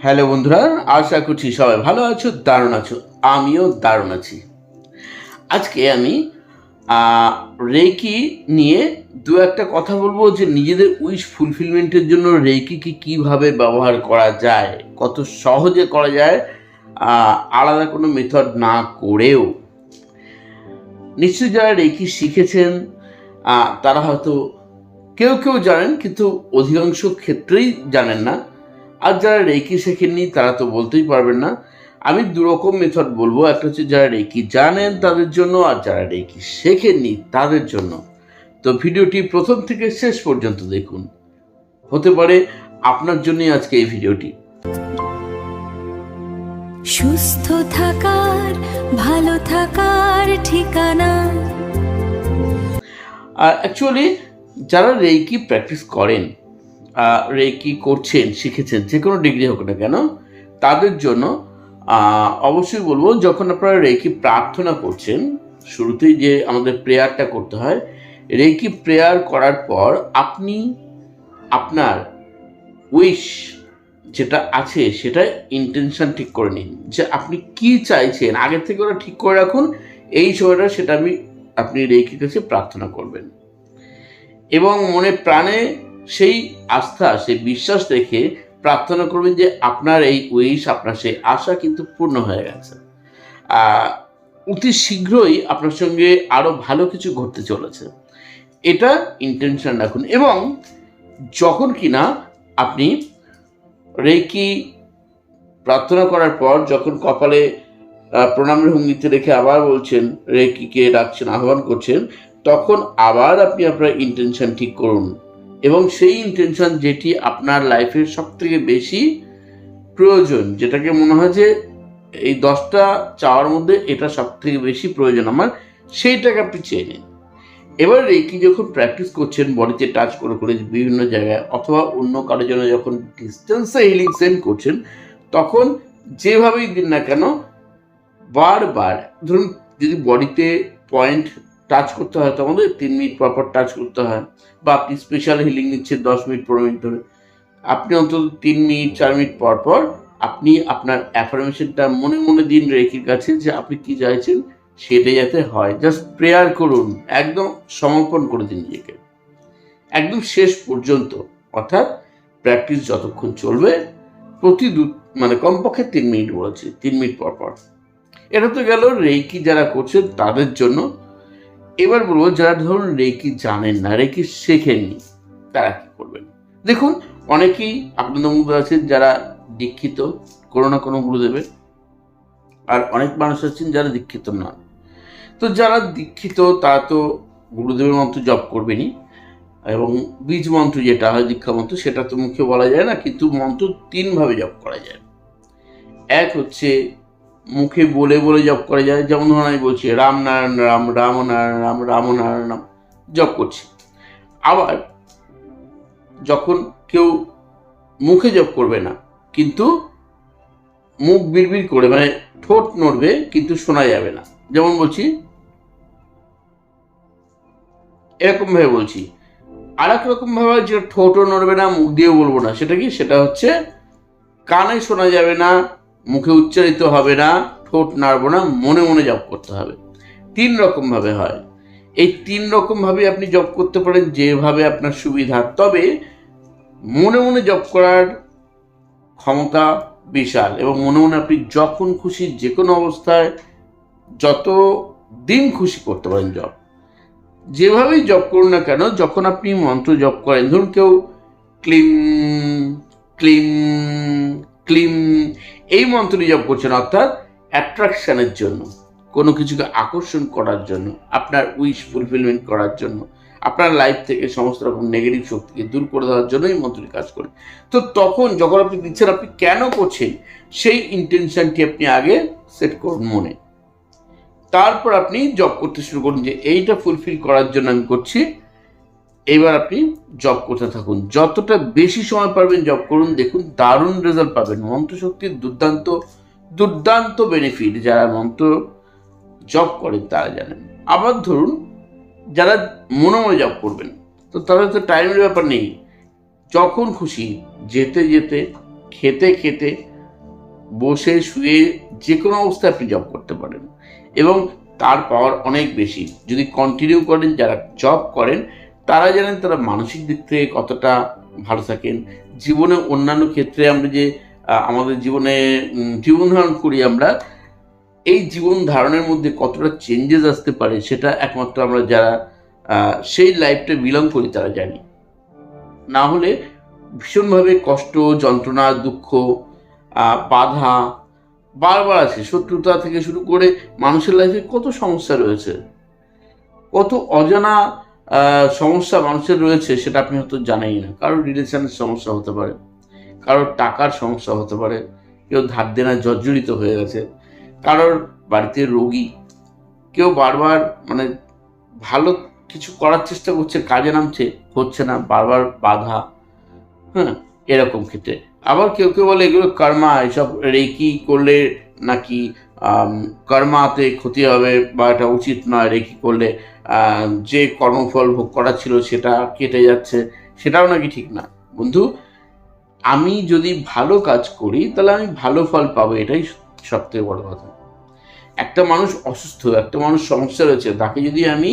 Hello বন্ধুরা, আশা করছি সবাই ভালো আছো, দারুণ আছো। আমিও দারুণ আছি। আজকে আমি রেকি নিয়ে দু একটা কথা বলবো যে নিজেদের উইশ ফুলফিলমেন্টের জন্য রেকিকে কিভাবে ব্যবহার করা যায়, কত সহজে করা যায়, আলাদা কোনো মেথড না করেও। নিশ্চয়ই যারা রেকি শিখেছেন তারা হয়তো কেউ কেউ জানেন, কিন্তু অধিকাংশ ক্ষেত্রেই জানেন না। আর যারা রেকি শেখেননি তারা তো বলতেই পারবেন না। আমি দুরকম মেথড বলবো, একটা হচ্ছে যারা রেকি জানেন তাদের জন্য, আর যারা রেকি শেখেননি তাদের জন্য। তো ভিডিওটি প্রথম থেকে শেষ পর্যন্ত দেখুন, হতে পারে আপনার জন্যই আজকে এই ভিডিওটি। সুস্থ থাকার ভালো থাকার ঠিকানা। আর অ্যাকচুয়ালি যারা রেকি প্র্যাকটিস করেন, রেকি করছেন, শিখেছেন, যে কোনো ডিগ্রি হোক না কেন, তাদের জন্য অবশ্যই বলবো, যখন আপনারা রেকি প্রার্থনা করছেন, শুরুতেই যে আমাদের প্রেয়ারটা করতে হয়, রেকি প্রেয়ার করার পর আপনি আপনার উইশ যেটা আছে সেটা ইন্টেনশন ঠিক করে নিন, যে আপনি কি চাইছেন আগের থেকে ওরা ঠিক করে রাখুন। এই সময়টা সেটা আপনি রেকির কাছে প্রার্থনা করবেন এবং মনে প্রাণে সেই আস্থা, সেই বিশ্বাস রেখে প্রার্থনা করবেন যে আপনার এই উইশ, আপনার সেই আশা কিন্তু পূর্ণ হয়ে গেছে। অতি শীঘ্রই আপনার সঙ্গে আরও ভালো কিছু ঘটতে চলেছে, এটা ইন্টেনশন রাখুন। এবং যখন কিনা আপনি রেকি প্রার্থনা করার পর যখন কপালে প্রণামের ভঙ্গিতে রেখে আবার বলছেন, রেকিকে ডাকছেন, আহ্বান করছেন, তখন আবার আপনি আপনার ইন্টেনশন ঠিক করুন। এবং সেই ইন্টেনশন যেটি আপনার লাইফের সব থেকে বেশি প্রয়োজন, যেটাকে মনে হয় যে এই 10টা চাওয়ার মধ্যে এটা সব থেকে বেশি প্রয়োজন আমার, সেইটাকে আপনি চেয়ে নিন। এবার রেকি যখন প্র্যাকটিস করছেন বডিতে টাচ করে করে বিভিন্ন জায়গায়, অথবা অন্য কারোর জন্য যখন ডিস্টেন্সে হিলিং সেন্ড করছেন, তখন যেভাবেই দিন না কেন বারবার, ধরুন যদি বডিতে পয়েন্ট টাচ করতে হয় তো আমাদের 3 মিনিট পর টাচ করতে হয়, বা আপনি স্পেশাল হিলিং নিচ্ছেন 10 মিনিট 15 মিনিট ধরে, আপনি অন্তত 3 মিনিট 4 মিনিট পর আপনি আপনার অ্যাফার্মেশনটা মনে মনে দিন রেকির কাছে, যে আপনি কি চাইছেন সেটা যাতে হয়। জাস্ট প্রেয়ার করুন, একদম সমর্পণ করে দিন নিজেকে একদম শেষ পর্যন্ত। অর্থাৎ প্র্যাকটিস যতক্ষণ চলবে, প্রতি কমপক্ষে 3 মিনিট বলেছি, 3 মিনিট পর। এটা তো গেল রেকি যারা করছেন তাদের জন্য। এবার বলবো যারা ধরুন রেকি জানেন না, রেকি শেখেননি, তারা কি করবেন। দেখুন, অনেকেই আপনাদের মধ্যে আছেন যারা দীক্ষিত কোনো না কোনো গুরুদেবের, আর অনেক মানুষ আছেন যারা দীক্ষিত নন। তো যারা দীক্ষিত তারা তো গুরুদেবের মন্ত্র জপ করবেনই, এবং বীজ মন্ত্র যেটা হয় দীক্ষা মন্ত্র, সেটা তো মুখে বলা যায় না, কিন্তু মন্ত্র 3 ভাবে জপ করা যায়। এক হচ্ছে মুখে বলে বলে জপ করা যায়, যেমন ধরুন আমি বলছি রাম নারায়ণ রাম, রাম নারায়ণ রাম, রাম নারায়ণ রাম জপ করছি। আবার যখন কেউ মুখে জপ করবে না, কিন্তু মুখ বিড়বিড় করে, ঠোঁট নড়বে কিন্তু শোনা যাবে না, যেমন বলছি এরকম ভাবে বলছি। আর এক রকম ভাবে যেটা ঠোঁটও নড়বে না, মুখ দিয়েও বলবো না, সেটা কি, সেটা হচ্ছে কানে শোনা যাবে না, মুখে উচ্চারিত হবে না, ঠোঁট নাড়বো না, মনে মনে জপ করতে হবে। 3 রকম ভাবে হয়। এই 3 রকম ভাবে আপনি জপ করতে পারেন, যেভাবে আপনার সুবিধা। তবে মনে মনে জপ করার ক্ষমতা বিশাল, এবং মনে মনে আপনি যখন খুশি, যে কোনো অবস্থায়, যত দিন খুশি করতে পারেন জপ। যেভাবেই জপ করুন না কেন, যখন আপনি মন্ত্র জপ করেন, ধরুন কেউ ক্লিম ক্লিম ক্লিম এই মন্ত্রটি জপ করছেন, অর্থাৎ অ্যাট্রাকশনের জন্য, কোনো কিছুকে আকর্ষণ করার জন্য, আপনার উইশ ফুলফিলমেন্ট করার জন্য, আপনার লাইফ থেকে সমস্ত রকম নেগেটিভ শক্তিকে দূর করে দেওয়ার জন্য এই মন্ত্রটি কাজ করে। তো তখন যখন আপনি দিচ্ছেন, আপনি কেন করছেন সেই ইন্টেনশনটি আপনি আগে সেট করুন মনে। তারপর আপনি জব করতে শুরু করুন, যে এইটা ফুলফিল করার জন্য আমি করছি। এইবার আপনি জব করতে থাকুন, যতটা বেশি সময় পারবেন জব করুন, দেখুন দারুণ রেজাল্ট পাবেন। মন্ত্র শক্তির দুর্দান্ত দুর্দান্ত বেনিফিট যারা মন্ত্র জব করেন তারা জানেন। আবার ধরুন যারা মনে মনে জব করবেন, তো তাদের তো টাইমের ব্যাপার নেই, যখন খুশি যেতে যেতে খেতে খেতে, বসে শুয়ে যে কোনো অবস্থায় আপনি জব করতে পারেন এবং তার পাওয়ার অনেক বেশি। যদি কন্টিনিউ করেন, যারা জব করেন তারা জানেন তারা মানসিক দিক থেকে কতটা ভালো থাকেন। জীবনে অন্যান্য ক্ষেত্রে আমরা যে আমাদের জীবনে জীবন ধারণ করি, আমরা এই জীবন ধারণের মধ্যে কতটা চেঞ্জেস আসতে পারে সেটা একমাত্র আমরা যারা সেই লাইফটা বিলং করি তারা জানি। না হলে ভীষণভাবে কষ্ট, যন্ত্রণা, দুঃখ, বাধা বারবার আছে। শত্রুতা থেকে শুরু করে মানুষের লাইফে কত সমস্যা রয়েছে, কত অজানা সমস্যা মানুষের রয়েছে, সেটা আপনি হয়তো জানেনই না। কারোর রিলেশনের সমস্যা হতে পারে, কারোর টাকার সমস্যা হতে পারে, কেউ ধার দেনায় জর্জরিত হয়ে গেছে, কারোর বাড়িতে রোগী, কেউ বারবার মানে ভালো কিছু করার চেষ্টা করছে, কাজে নামছে, হচ্ছে না, বারবার বাধা। হ্যাঁ, এরকম ক্ষেত্রে আবার কেউ কেউ বলে এগুলো কর্মা, এসব রেকি করলে নাকি কর্মাতে ক্ষতি হবে বা এটা উচিত নয়, রেকি করলে যে কর্মফল ভোগ করা ছিল সেটা কেটে যাচ্ছে, সেটাও নাকি ঠিক না। বন্ধু, আমি যদি ভালো কাজ করি তাহলে আমি ভালো ফল পাবো, এটাই সবথেকে বড় কথা। একটা মানুষ অসুস্থ, একটা মানুষ সমস্যা রয়েছে, তাকে যদি আমি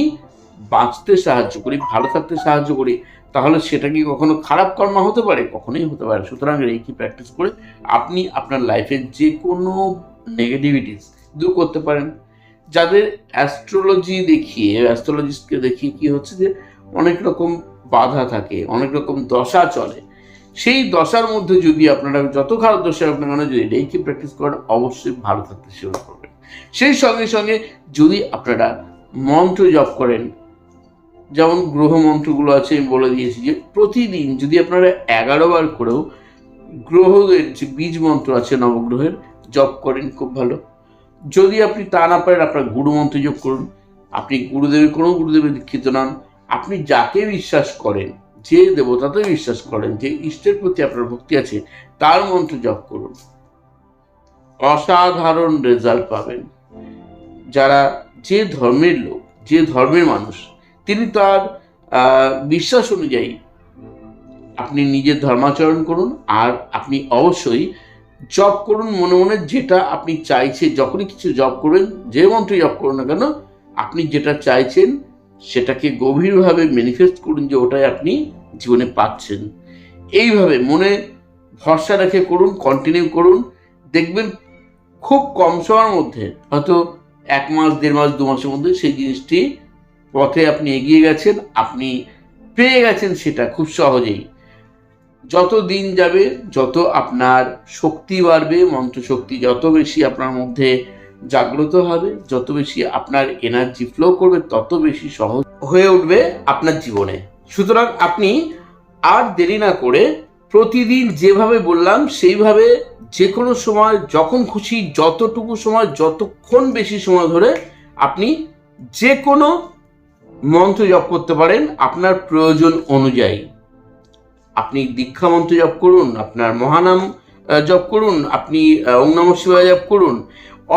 বাঁচতে সাহায্য করি, ভালো থাকতে সাহায্য করি, তাহলে সেটা কি কখনো খারাপ কর্ম হতে পারে? কখনোই হতে পারে। সুতরাং রেকি প্র্যাকটিস করে আপনি আপনার লাইফের যে কোনো নেগেটিভিটিস দূর করতে পারেন। যাদের অ্যাস্ট্রোলজিস্টকে দেখিয়ে কি হচ্ছে যে অনেক রকম বাধা থাকে, অনেক রকম দশা চলে, সেই দশার মধ্যে যদি আপনারা যত খারাপ দশা আপনার কেন যদি রেকি প্র্যাকটিস করেন, অবশ্যই ভালো থাকতে শুরু করবেন। সেই সঙ্গে সঙ্গে যদি আপনারা মন্ত্র জপ করেন, যেমন গ্রহ মন্ত্রগুলো আছে আমি বলে দিয়েছি, যে প্রতিদিন যদি আপনারা 11 বার করেও গ্রহদের যে বীজ মন্ত্র আছে নবগ্রহের জপ করেন, খুব ভালো। যদি আপনি তা না পারেন, আপনার গুরু মন্ত্র জপ করুন। আপনি কোনো গুরুদেবের দীক্ষিত নন, আপনি যাকে বিশ্বাস করেন, যে দেবতাতে বিশ্বাস করেন, যে ইষ্টের প্রতি আপনার ভক্তি আছে, তার মন্ত্র জপ করুন, অসাধারণ রেজাল্ট পাবেন। যারা যে ধর্মের লোক, যে ধর্মের মানুষ, তিনি তার বিশ্বাস অনুযায়ী আপনি নিজের ধর্মাচরণ করুন। আর আপনি অবশ্যই জপ করুন মনে মনে, যেটা আপনি চাইছেন। যখনই কিছু জপ করবেন, যে মন্ত্র জপ করুন না কেন, আপনি যেটা চাইছেন সেটাকে গভীরভাবে ম্যানিফেস্ট করুন যে ওটাই আপনি জীবনে পাচ্ছেন। এইভাবে মনে ভরসা রেখে করুন, কন্টিনিউ করুন। দেখবেন খুব কম সময়ের মধ্যে, হয়তো 1 মাস, 1.5 মাস, 2 মাসের মধ্যে সেই জিনিসটি পথে আপনি এগিয়ে গেছেন, আপনি পেয়ে গেছেন সেটা খুব সহজেই। যত দিন যাবে, যত আপনার শক্তি বাড়বে, মন্ত্র শক্তি যত বেশি আপনার মধ্যে জাগ্রত হবে, যত বেশি আপনার এনার্জি ফ্লো করবে, তত বেশি সহজ হয়ে উঠবে আপনার জীবনে। সুতরাং আপনি আর দেরি না করে প্রতিদিন যেভাবে বললাম সেইভাবে যে কোনো সময়, যখন খুশি, যতটুকু সময়, যতক্ষণ বেশি সময় ধরে আপনি যে কোনো মন্ত্র জপ করতে পারেন আপনার প্রয়োজন অনুযায়ী। আপনি দীক্ষা মন্ত্র জপ করুন, আপনার মহানাম জপ করুন, আপনি ওম নমঃ শিবায় জপ করুন,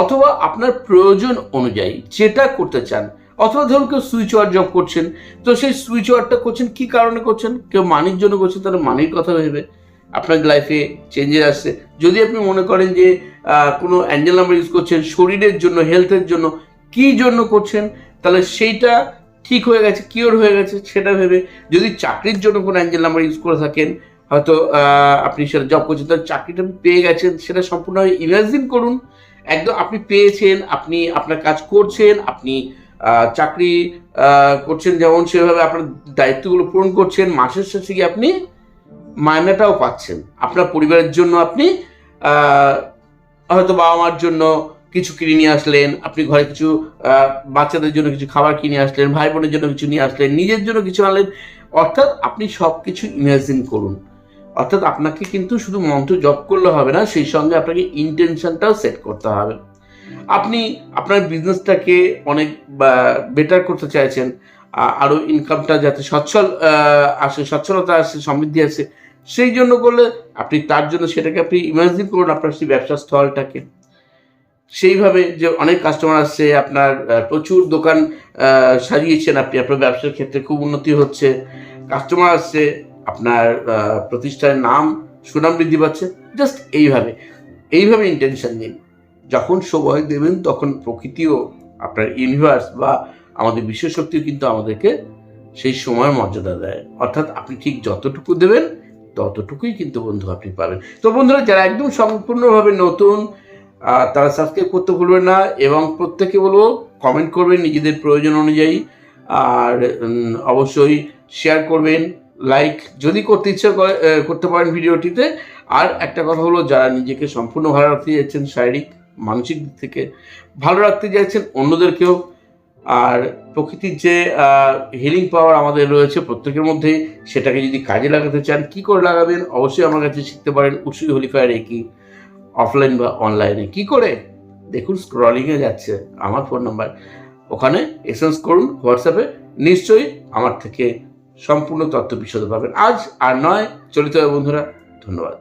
অথবা আপনার প্রয়োজন অনুযায়ী যেটা করতে চান। অথবা ধরুন কেউ সুইচ ওয়ার্ড জপ করছেন, তো সেই সুইচ ওয়ার্ডটা করছেন কি কারণে করছেন? কেউ মানির জন্য করছেন, তাহলে মানির কথা ভেবে আপনার লাইফে চেঞ্জেস আসছে। যদি আপনি মনে করেন যে কোনো অ্যাঞ্জেল নাম্বার ইউজ করছেন শরীরের জন্য, হেলথের জন্য, কি জন্য করছেন, তাহলে সেইটা ঠিক হয়ে গেছে, কিওর হয়ে গেছে সেটা ভেবে। যদি চাকরির জন্য কোনো অ্যাঞ্জেল নাম্বার ইউজ করে থাকেন, হয়তো আপনি সেটা জব করছেন, তাহলে চাকরিটা আপনি পেয়ে গেছেন, সেটা সম্পূর্ণভাবে ইমাজিন করুন। একদম আপনি পেয়েছেন, আপনি আপনার কাজ করছেন, আপনি চাকরি করছেন, যেমন সেভাবে আপনার দায়িত্বগুলো পূরণ করছেন, মাসের শেষে গিয়ে আপনি মাইনেটাও পাচ্ছেন। আপনার পরিবারের জন্য আপনি হয়তো বাবা মার জন্য কিছু কিনে নিয়ে আসলেন, আপনি ঘরে কিছু বাচ্চাদের জন্য কিছু খাবার কিনে আসলেন, ভাই বোনের জন্য কিছু নিয়ে আসলেন, নিজের জন্য কিছু আনলেন। অর্থাৎ আপনি সব কিছু ইমাজিন করুন। অর্থাৎ আপনাকে কিন্তু শুধু মন্ত্র জপ করলে হবে না, সেই সঙ্গে আপনাকে ইন্টেনশনটাও সেট করতে হবে। আপনি আপনার বিজনেসটাকে অনেক বেটার করতে চাইছেন, আরও ইনকামটা যাতে আসে, সচ্ছলতা আসে, সমৃদ্ধি আসে, সেই জন্য করলে আপনি তার জন্য সেটাকে আপনি ইমাজিন করুন আপনার সেই ব্যবসা স্থলটাকে। সেইভাবে যে অনেক কাস্টমার আসছে, আপনার প্রচুর দোকান সাজিয়েছেন, আপনি আপনার ব্যবসার ক্ষেত্রে খুব উন্নতি হচ্ছে, কাস্টমার আসছে, আপনার প্রতিষ্ঠানের নাম সুনাম বৃদ্ধি পাচ্ছে। জাস্ট এইভাবে ইন্টেনশন দিন। যখন সময় দেবেন তখন প্রকৃতিও, আপনার ইউনিভার্স বা আমাদের বিশ্বশক্তিও কিন্তু আমাদেরকে সেই সময়ের মর্যাদা দেয়। অর্থাৎ আপনি ঠিক যতটুকু দেবেন ততটুকুই কিন্তু বন্ধু আপনি পাবেন। তো বন্ধুরা, যারা একদম সম্পূর্ণভাবে নতুন তারা সাবস্ক্রাইব করতে ভুলবেন না, এবং প্রত্যেকে বলবো কমেন্ট করবেন নিজেদের প্রয়োজন অনুযায়ী, আর অবশ্যই শেয়ার করবেন, লাইক যদি করতে ইচ্ছা করতে পারেন ভিডিওটিতে। আর একটা কথা হলো, যারা নিজেকে সম্পূর্ণ ভালো রাখতে যাচ্ছেন, শারীরিক মানসিক দিক থেকে ভালো রাখতে যাচ্ছেন অন্যদেরকেও, আর প্রকৃতির যে হিলিং পাওয়ার আমাদের রয়েছে প্রত্যেকের মধ্যে, সেটাকে যদি কাজে লাগাতে চান, কি করে লাগাবেন অবশ্যই আমার কাছে শিখতে পারেন। উসুই হোলিফায়ার রেকি, অফলাইন বা অনলাইনে। কি করে দেখুন, স্ক্রলিংয়ে যাচ্ছে আমার ফোন নাম্বার, ওখানে এসএমএস করুন হোয়াটসঅ্যাপে, নিশ্চয়ই আমার থেকে সম্পূর্ণ তথ্য বিশদ পাবেন। আজ আর নয়, চলিত হবে বন্ধুরা। ধন্যবাদ।